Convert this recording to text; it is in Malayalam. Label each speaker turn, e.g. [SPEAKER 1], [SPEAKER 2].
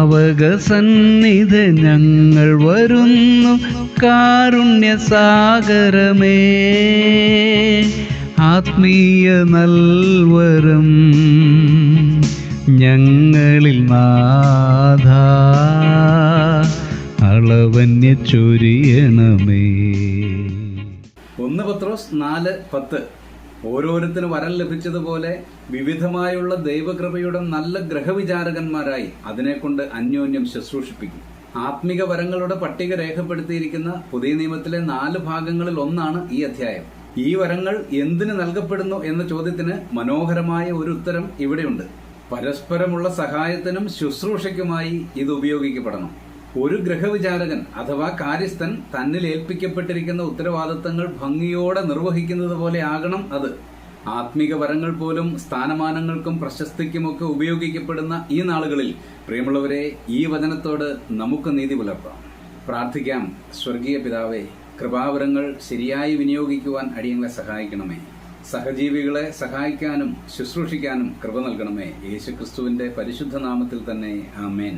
[SPEAKER 1] സ്ഥാവക സന്നിധി ഞങ്ങൾ വരുന്നു. കാരുണ്യസാഗരമേ, ആത്മീയ നൽവരം ഞങ്ങളിൽ നാഥ അളവന്യ ചൊരിയണമേ.
[SPEAKER 2] 1 പത്രോസ് 4:10 ഓരോരുത്തരും വരം ലഭിച്ചതുപോലെ വിവിധമായുള്ള ദൈവകൃപയുടെ നല്ല ഗ്രഹവിചാരകന്മാരായി അതിനെക്കൊണ്ട് അന്യോന്യം ശുശ്രൂഷിപ്പിക്കും. ആത്മിക വരങ്ങളുടെ പട്ടിക രേഖപ്പെടുത്തിയിരിക്കുന്ന പുതിയ നിയമത്തിലെ 4 ഭാഗങ്ങളിൽ ഒന്നാണ് ഈ അധ്യായം. ഈ വരങ്ങൾ എന്തിനു നൽകപ്പെടുന്നു എന്ന ചോദ്യത്തിന് മനോഹരമായ ഒരു ഉത്തരം ഇവിടെയുണ്ട്. പരസ്പരമുള്ള സഹായത്തിനും ശുശ്രൂഷയ്ക്കുമായി ഇത് ഉപയോഗിക്കപ്പെടണം. ഒരു ഗ്രഹവിചാരകൻ അഥവാ കാര്യസ്ഥൻ തന്നിൽ ഏൽപ്പിക്കപ്പെട്ടിരിക്കുന്ന ഉത്തരവാദിത്തങ്ങൾ ഭംഗിയോടെ നിർവഹിക്കുന്നത് പോലെ ആകണം അത്. ആത്മിക വരങ്ങൾ പോലും സ്ഥാനമാനങ്ങൾക്കും പ്രശസ്തിക്കുമൊക്കെ ഉപയോഗിക്കപ്പെടുന്ന ഈ നാളുകളിൽ പ്രിയമുള്ളവരെ, ഈ വചനത്തോട് നമുക്ക് നീതി പുലർത്താം. പ്രാർത്ഥിക്കാം. സ്വർഗീയ പിതാവേ, കൃപാവരങ്ങൾ ശരിയായി വിനിയോഗിക്കുവാൻ അടിയങ്ങളെ സഹായിക്കണമേ. സഹജീവികളെ സഹായിക്കാനും ശുശ്രൂഷിക്കാനും കൃപ നൽകണമേ. യേശുക്രിസ്തുവിന്റെ പരിശുദ്ധ നാമത്തിൽ തന്നെ ആമേൻ.